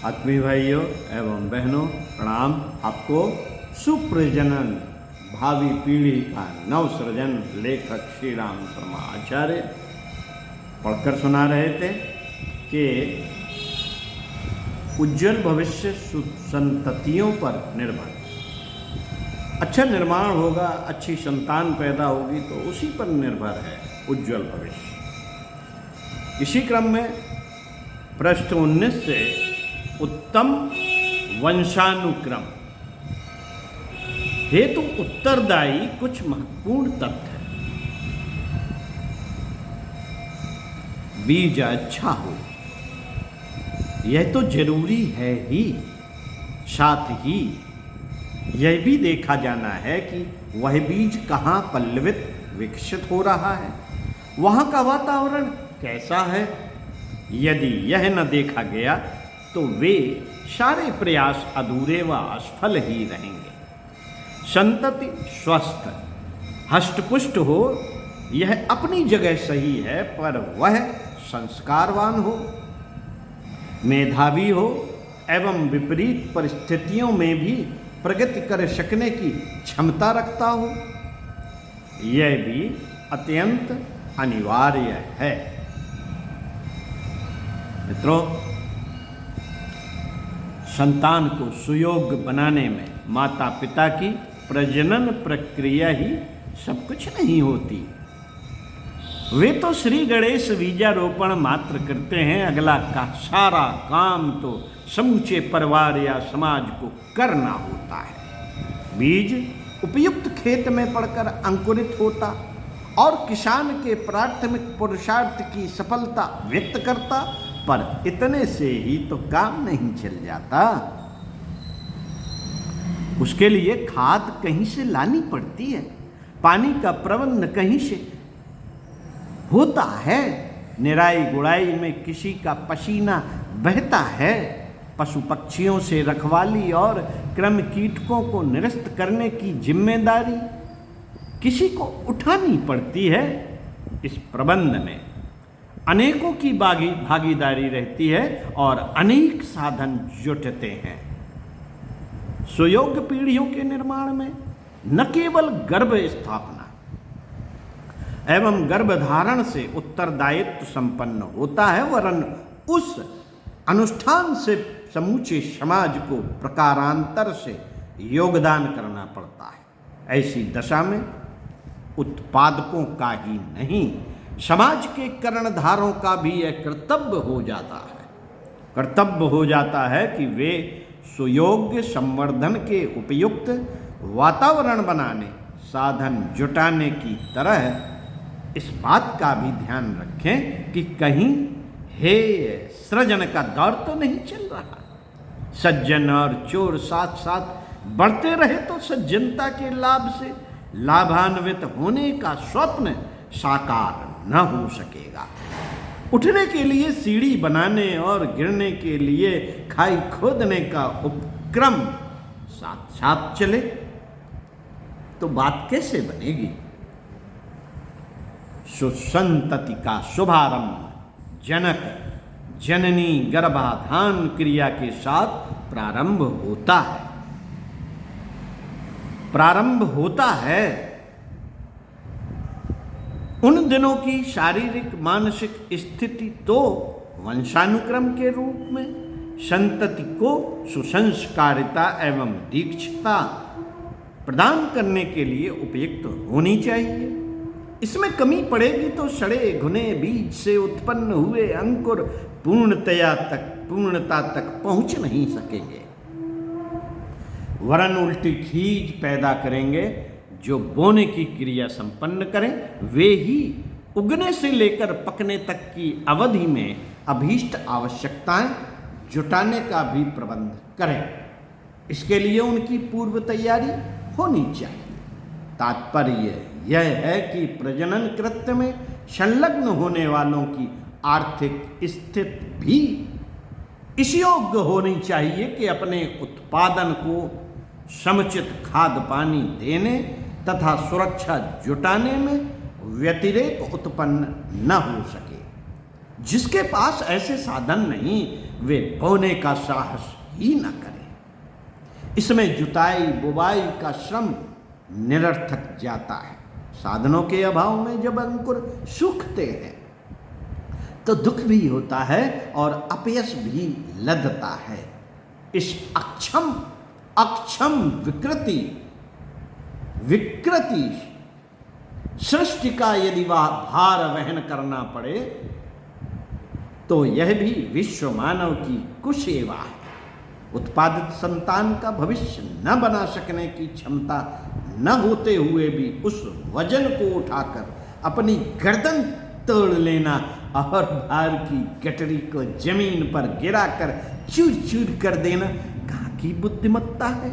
आत्मीय भाइयों एवं बहनों प्रणाम। आपको सुप्रजनन भावी पीढ़ी का नवसृजन लेखक श्री राम शर्मा आचार्य पढ़कर सुना रहे थे कि उज्जवल भविष्य संततियों पर निर्भर। अच्छा निर्माण होगा, अच्छी संतान पैदा होगी तो उसी पर निर्भर है उज्जवल भविष्य। इसी क्रम में पृष्ठ 19 से उत्तम वंशानुक्रम हेतु उत्तरदायी कुछ महत्वपूर्ण तथ्य है। बीज अच्छा हो यह तो जरूरी है ही, साथ ही यह भी देखा जाना है कि वह बीज कहाँ पल्लवित विकसित हो रहा है, वहाँ का वातावरण कैसा है। यदि यह न देखा गया तो वे सारे प्रयास अधूरे व असफल ही रहेंगे। संतति स्वस्थ हष्टपुष्ट हो यह अपनी जगह सही है, पर वह संस्कारवान हो, मेधावी हो एवं विपरीत परिस्थितियों में भी प्रगति कर सकने की क्षमता रखता हो, यह भी अत्यंत अनिवार्य है। मित्रों, संतान को सुयोग्य बनाने में माता पिता की प्रजनन प्रक्रिया ही सब कुछ नहीं होती। वे तो श्री गणेश बीजारोपण मात्र करते हैं, अगला का सारा काम तो समूचे परिवार या समाज को करना होता है। बीज उपयुक्त खेत में पड़कर अंकुरित होता और किसान के प्राथमिक पुरुषार्थ की सफलता व्यक्त करता, पर इतने से ही तो काम नहीं चल जाता। उसके लिए खाद कहीं से लानी पड़ती है, पानी का प्रबंध कहीं से होता है, निराई गुड़ाई में किसी का पसीना बहता है, पशु पक्षियों से रखवाली और क्रम कीटकों को निरस्त करने की जिम्मेदारी किसी को उठानी पड़ती है। इस प्रबंध में अनेकों की भागीदारी रहती है और अनेक साधन जुटते हैं। सुयोग्य पीढ़ियों के निर्माण में न केवल गर्भ स्थापना एवं गर्भधारण से उत्तरदायित्व संपन्न होता है, वरन उस अनुष्ठान से समूचे समाज को प्रकारांतर से योगदान करना पड़ता है। ऐसी दशा में उत्पादकों का ही नहीं, समाज के कर्णधारों का भी यह कर्तव्य हो जाता है कि वे सुयोग्य संवर्धन के उपयुक्त वातावरण बनाने, साधन जुटाने की तरह इस बात का भी ध्यान रखें कि कहीं हे सृजन का दौर तो नहीं चल रहा। सज्जन और चोर साथ साथ बढ़ते रहे तो सज्जनता के लाभ से लाभान्वित होने का स्वप्न साकार न हो सकेगा। उठने के लिए सीढ़ी बनाने और गिरने के लिए खाई खोदने का उपक्रम साथ साथ चले तो बात कैसे बनेगी। सुसंतति का शुभारंभ जनक जननी गर्भाधान क्रिया के साथ प्रारंभ होता है। उन दिनों की शारीरिक मानसिक स्थिति तो वंशानुक्रम के रूप में संतति को सुसंस्कारिता एवं दीक्षता प्रदान करने के लिए उपयुक्त होनी चाहिए। इसमें कमी पड़ेगी तो सड़े घुने बीज से उत्पन्न हुए अंकुर पूर्णता तक पहुंच नहीं सकेंगे, वरन उल्टी खींच पैदा करेंगे। जो बोने की क्रिया संपन्न करें वे ही उगने से लेकर पकने तक की अवधि में अभीष्ट आवश्यकताएं जुटाने का भी प्रबंध करें। इसके लिए उनकी पूर्व तैयारी होनी चाहिए। तात्पर्य यह है कि प्रजनन कृत्य में संलग्न होने वालों की आर्थिक स्थिति भी इस योग्य होनी चाहिए कि अपने उत्पादन को समुचित खाद पानी देने तथा सुरक्षा जुटाने में व्यतिरेक उत्पन्न न हो सके। जिसके पास ऐसे साधन नहीं वे बोने का साहस ही न करें। इसमें जुताई बुवाई का श्रम निरर्थक जाता है। साधनों के अभाव में जब अंकुर सूखते हैं तो दुख भी होता है और अपयश भी लदता है। इस अक्षम विकृति सृष्टि का यदि वह भार वहन करना पड़े तो यह भी विश्व मानव की कुसेवा है। उत्पादित संतान का भविष्य न बना सकने की क्षमता न होते हुए भी उस वजन को उठाकर अपनी गर्दन तोड़ लेना और भार की गठरी को जमीन पर गिराकर चूर चूर कर देना कहाँ की बुद्धिमत्ता है?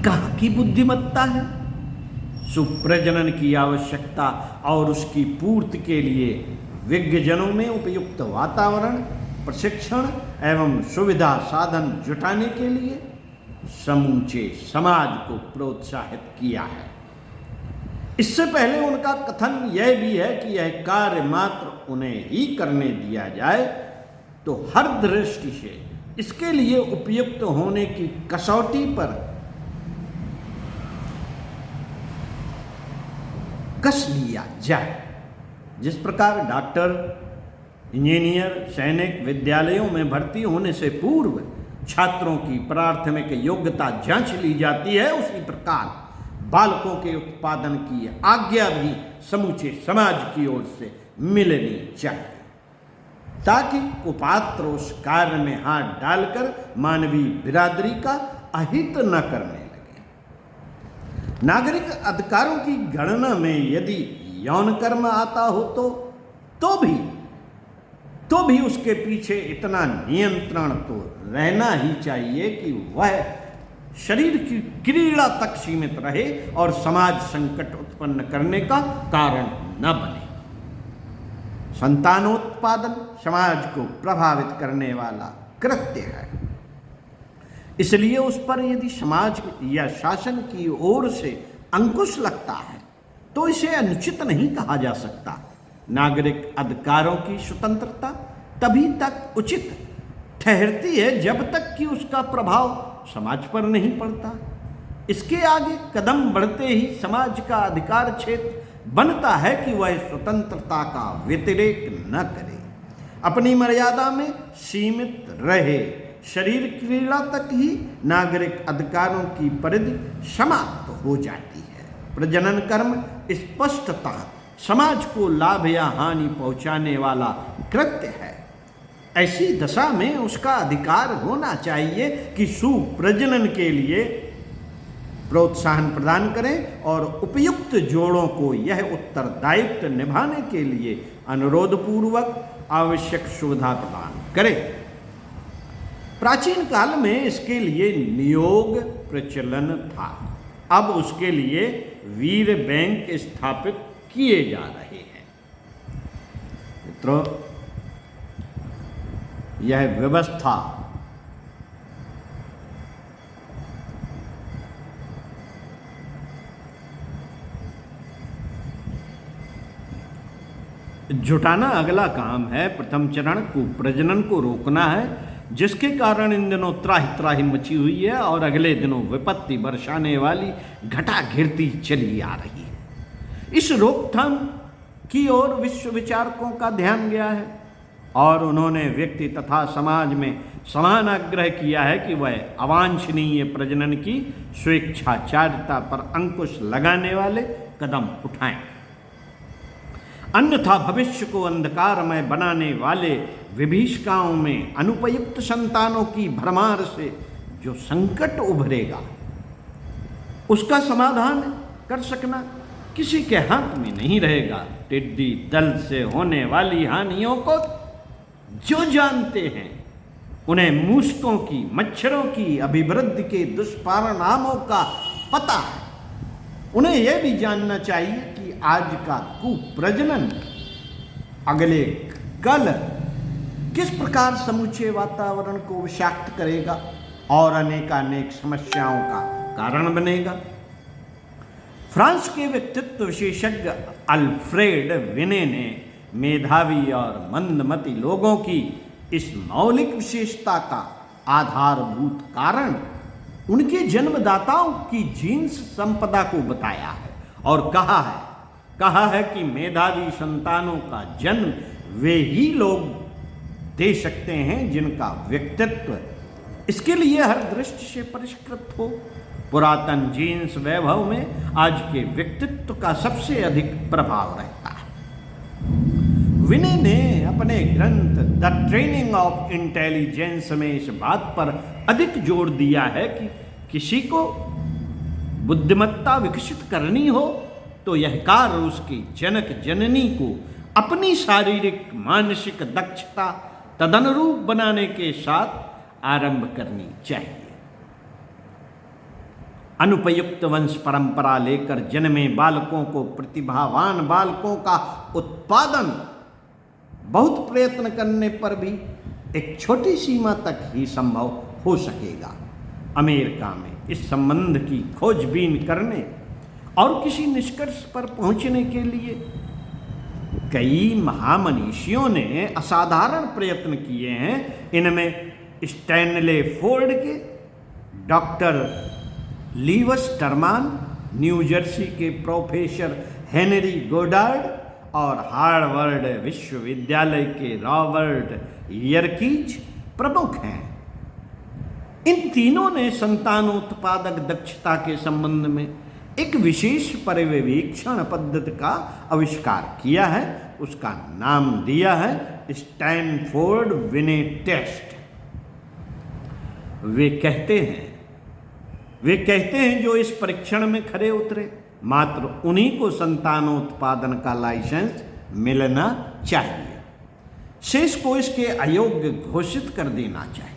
कहाँ की बुद्धिमत्ता है? सुप्रजनन की आवश्यकता और उसकी पूर्ति के लिए विज्ञजनों में उपयुक्त वातावरण, प्रशिक्षण एवं सुविधा साधन जुटाने के लिए समूचे समाज को प्रोत्साहित किया है। इससे पहले उनका कथन यह भी है कि यह कार्य मात्र उन्हें ही करने दिया जाए तो हर दृष्टि से इसके लिए उपयुक्त होने की कसौटी पर कस लिया जाए। जिस प्रकार डॉक्टर, इंजीनियर, सैनिक विद्यालयों में भर्ती होने से पूर्व छात्रों की प्राथमिक योग्यता जांच ली जाती है, उसी प्रकार बालकों के उत्पादन की आज्ञा भी समूचे समाज की ओर से मिलनी चाहिए ताकि कुपात्र उस कार्य में हाथ डालकर मानवीय बिरादरी का अहित न करने लगे। नागरिक अधिकारों की गणना में यदि यौन कर्म आता हो तो भी उसके पीछे इतना नियंत्रण तो रहना ही चाहिए कि वह शरीर की क्रीड़ा तक सीमित रहे और समाज संकट उत्पन्न करने का कारण न बने। संतानोत्पादन समाज को प्रभावित करने वाला कृत्य है, इसलिए उस पर यदि समाज या शासन की ओर से अंकुश लगता है तो इसे अनुचित नहीं कहा जा सकता। नागरिक अधिकारों की स्वतंत्रता तभी तक उचित ठहरती है जब तक कि उसका प्रभाव समाज पर नहीं पड़ता। इसके आगे कदम बढ़ते ही समाज का अधिकार क्षेत्र बनता है कि वह स्वतंत्रता का व्यतिरेक न करे, अपनी मर्यादा में सीमित रहे। शरीर क्रीड़ा तक ही नागरिक अधिकारों की परिधि समाप्त हो जाती है। प्रजनन कर्म स्पष्टतः समाज को लाभ या हानि पहुंचाने वाला कृत्य है। ऐसी दशा में उसका अधिकार होना चाहिए कि सुप्रजनन के लिए प्रोत्साहन प्रदान करें और उपयुक्त जोड़ों को यह उत्तरदायित्व निभाने के लिए अनुरोधपूर्वक आवश्यक सुविधा प्रदान करें। प्राचीन काल में इसके लिए नियोग प्रचलन था, अब उसके लिए वीर बैंक स्थापित किए जा रहे हैं। मित्रों, यह व्यवस्था जुटाना अगला काम है। प्रथम चरण कुप्रजनन को रोकना है, जिसके कारण इन दिनों त्राही त्राही मची हुई है और अगले दिनों विपत्ति बरसाने वाली घटा घिरती चली आ रही है। इस रोकथाम की ओर विश्व विचारकों का ध्यान गया है और उन्होंने व्यक्ति तथा समाज में समान आग्रह किया है कि वह अवांछनीय प्रजनन की स्वेच्छाचारिता पर अंकुश लगाने वाले कदम उठाएं, अन्यथा भविष्य को अंधकारमय बनाने वाले विभीषिकाओं में अनुपयुक्त संतानों की भरमार से जो संकट उभरेगा उसका समाधान कर सकना किसी के हाथ में नहीं रहेगा। टिड्डी दल से होने वाली हानियों को जो जानते हैं, उन्हें मूषकों की, मच्छरों की अभिवृद्धि के दुष्परिणामों का पता है, उन्हें यह भी जानना चाहिए कि आज का कुप्रजनन अगले कल किस प्रकार समूचे वातावरण को विषाक्त करेगा और अनेकानेक समस्याओं का कारण बनेगा। फ्रांस के व्यक्तित्व विशेषज्ञ अल्फ्रेड विने ने मेधावी और मंदमती लोगों की इस मौलिक विशेषता का आधारभूत कारण उनके जन्मदाताओं की जीन्स संपदा को बताया है और कहा है कि मेधावी संतानों का जन्म वे ही लोग दे सकते हैं जिनका व्यक्तित्व इसके लिए हर दृष्टि से परिष्कृत हो। पुरातन जीन्स वैभव में आज के व्यक्तित्व का सबसे अधिक प्रभाव रहता है। विनय ने अपने ग्रंथ द ट्रेनिंग ऑफ इंटेलिजेंस में इस बात पर अधिक जोर दिया है कि किसी को बुद्धिमत्ता विकसित करनी हो तो यह कार्य उसकी जनक जननी को अपनी शारीरिक मानसिक दक्षता तदनुरूप बनाने के साथ आरंभ करनी चाहिए। अनुपयुक्त वंश परंपरा लेकर जन्मे बालकों को प्रतिभावान बालकों का उत्पादन बहुत प्रयत्न करने पर भी एक छोटी सीमा तक ही संभव हो सकेगा। अमेरिका में इस संबंध की खोजबीन करने और किसी निष्कर्ष पर पहुंचने के लिए कई महामनीषियों ने असाधारण प्रयत्न किए हैं। इनमें स्टैनले फोर्ड के, डॉक्टर लीवस टर्मान, न्यू जर्सी के प्रोफेसर हेनरी गोडार्ड और हार्वर्ड विश्वविद्यालय के रॉबर्ट यर्कीज प्रमुख हैं। इन तीनों ने संतानोत्पादक दक्षता के संबंध में एक विशेष पर्यवेक्षण पद्धति का आविष्कार किया है। उसका नाम दिया है स्टैनफोर्ड विने टेस्ट। वे कहते हैं जो इस परीक्षण में खरे उतरे मात्र उन्हीं को संतानोत्पादन का लाइसेंस मिलना चाहिए, शेष को इसके अयोग्य घोषित कर देना चाहिए।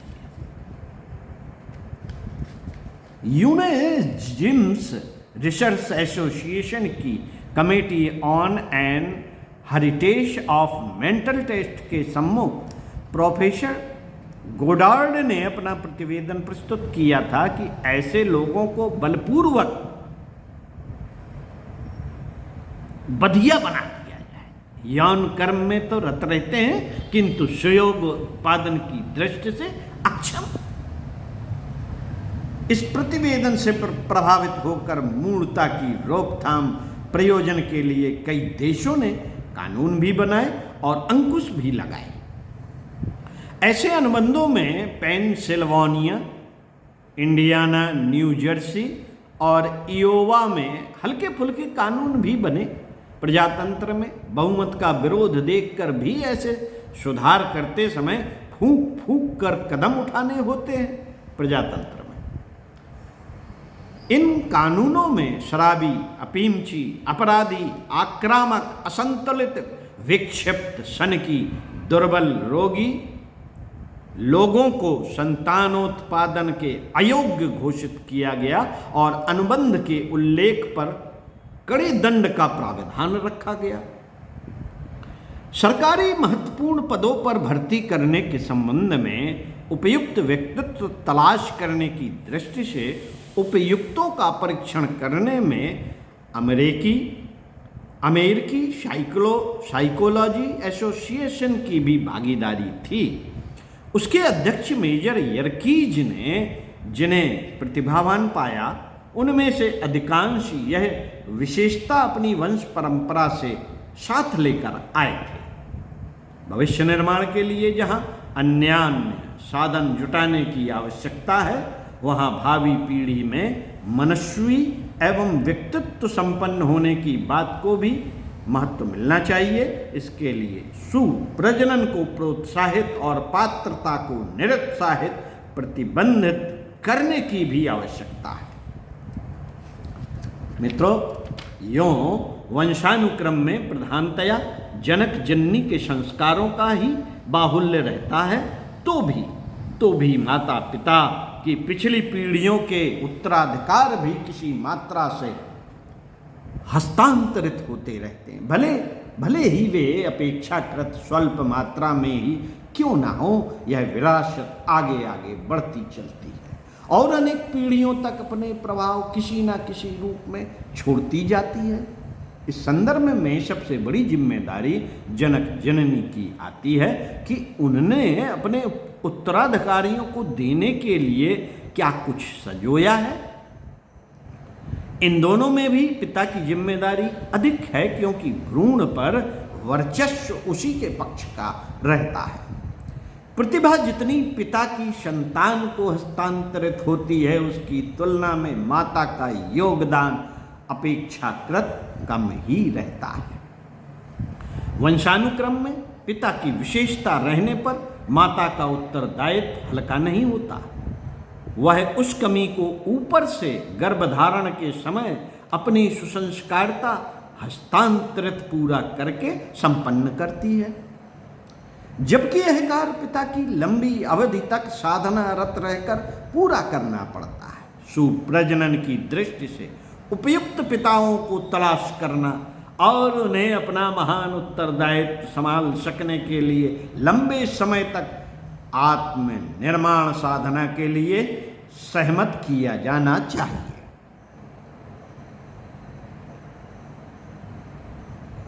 यूनेजिम्स रिसर्च एसोसिएशन की committee on an heritage of mental test के सम्मुख प्रोफेसर गोडार्ड ने अपना प्रतिवेदन प्रस्तुत किया था कि ऐसे लोगों को बलपूर्वक बधिया बना दिया जाए। यौन कर्म में तो रत रहते हैं किंतु सुयोग उत्पादन की दृष्टि से अक्षम। इस प्रतिवेदन से प्रभावित होकर मूढ़ता की रोकथाम प्रयोजन के लिए कई देशों ने कानून भी बनाए और अंकुश भी लगाए। ऐसे अनुबंधों में पेनसिल्वानिया, इंडियाना, न्यू जर्सी और इयोवा में हल्के फुल्के कानून भी बने। प्रजातंत्र में बहुमत का विरोध देखकर भी ऐसे सुधार करते समय फूंक फूंक कर कदम उठाने होते हैं। प्रजातंत्र में इन कानूनों में शराबी, अफीमची, अपराधी, आक्रामक, असंतुलित, विक्षिप्त, सनकी, दुर्बल, रोगी लोगों को संतानोत्पादन के अयोग्य घोषित किया गया और अनुबंध के उल्लेख पर कड़े दंड का प्रावधान रखा गया। सरकारी महत्वपूर्ण पदों पर भर्ती करने के संबंध में उपयुक्त व्यक्तित्व तलाश करने की दृष्टि से उपयुक्तों का परीक्षण करने में अमेरिकी साइकोलॉजी एसोसिएशन की भी भागीदारी थी। उसके अध्यक्ष मेजर यर्कीज ने जिन्हें प्रतिभावान पाया उनमें से अधिकांश यह विशेषता अपनी वंश परंपरा से साथ लेकर आए थे। भविष्य निर्माण के लिए जहाँ अन्यान्य साधन जुटाने की आवश्यकता है वहाँ भावी पीढ़ी में मनस्वी एवं व्यक्तित्व संपन्न होने की बात को भी महत्व मिलना चाहिए। इसके लिए सुप्रजनन को प्रोत्साहित और पात्रता को निरुत्साहित प्रतिबंधित करने की भी आवश्यकता है। मित्रों, यों वंशानुक्रम में प्रधानतया जनक जननी के संस्कारों का ही बाहुल्य रहता है, तो भी माता पिता की पिछली पीढ़ियों के उत्तराधिकार भी किसी मात्रा से हस्तांतरित होते रहते हैं। भले ही वे अपेक्षाकृत स्वल्प मात्रा में ही क्यों ना हो, यह विरासत आगे आगे बढ़ती चलती है और अनेक पीढ़ियों तक अपने प्रभाव किसी न किसी रूप में छोड़ती जाती है। इस संदर्भ में सबसे बड़ी जिम्मेदारी जनक जननी की आती है कि उनने अपने उत्तराधिकारियों को देने के लिए क्या कुछ संजोया है। इन दोनों में भी पिता की जिम्मेदारी अधिक है, क्योंकि भ्रूण पर वर्चस्व उसी के पक्ष का रहता है। प्रतिभा जितनी पिता की संतान को हस्तांतरित होती है, उसकी तुलना में माता का योगदान अपेक्षाकृत कम ही रहता है। वंशानुक्रम में पिता की विशेषता रहने पर माता का उत्तरदायित्व हल्का नहीं होता। वह उस कमी को ऊपर से गर्भधारण के समय अपनी सुसंस्कारता हस्तांतरित पूरा करके संपन्न करती है, जबकि यह कार्य पिता की लंबी अवधि तक साधनारत रहकर पूरा करना पड़ता है। सुप्रजनन की दृष्टि से उपयुक्त पिताओं को तलाश करना और उन्हें अपना महान उत्तरदायित्व संभाल सकने के लिए लंबे समय तक आत्म निर्माण साधना के लिए सहमत किया जाना चाहिए।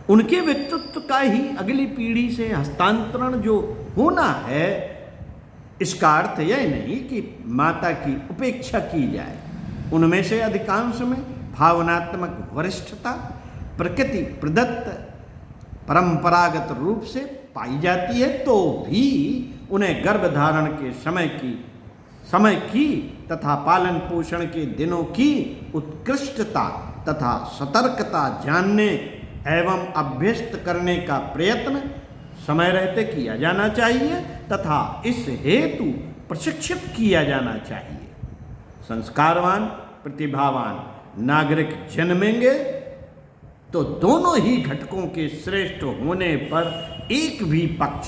उनके व्यक्तित्व का ही अगली पीढ़ी से हस्तांतरण जो होना है, इसका अर्थ यह नहीं कि माता की उपेक्षा की जाए। उनमें से अधिकांश में भावनात्मक वरिष्ठता प्रकृति प्रदत्त परंपरागत रूप से पाई जाती है, तो भी उन्हें गर्भधारण के समय की तथा पालन पोषण के दिनों की उत्कृष्टता तथा सतर्कता जानने एवं अभ्यस्त करने का प्रयत्न समय रहते किया जाना चाहिए तथा इस हेतु प्रशिक्षित किया जाना चाहिए। संस्कारवान प्रतिभावान नागरिक जन्मेंगे तो दोनों ही घटकों के श्रेष्ठ होने पर एक भी पक्ष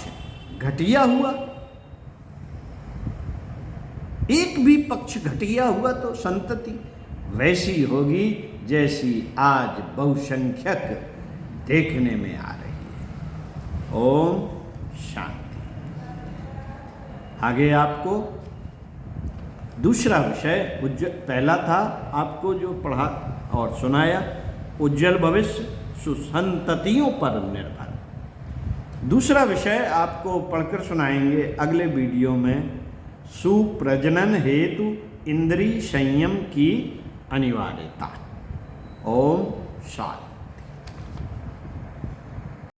घटिया हुआ तो संतति वैसी होगी जैसी आज बहुसंख्यक देखने में आ रही है। ओम शांति। आगे आपको दूसरा विषय पहला था आपको जो पढ़ा और सुनाया, उज्जवल भविष्य सुसंततियों पर निर्भर। दूसरा विषय आपको पढ़कर सुनाएंगे अगले वीडियो में, सुप्रजनन हेतु इंद्रिय संयम की अनिवार्यता। ओम शांति।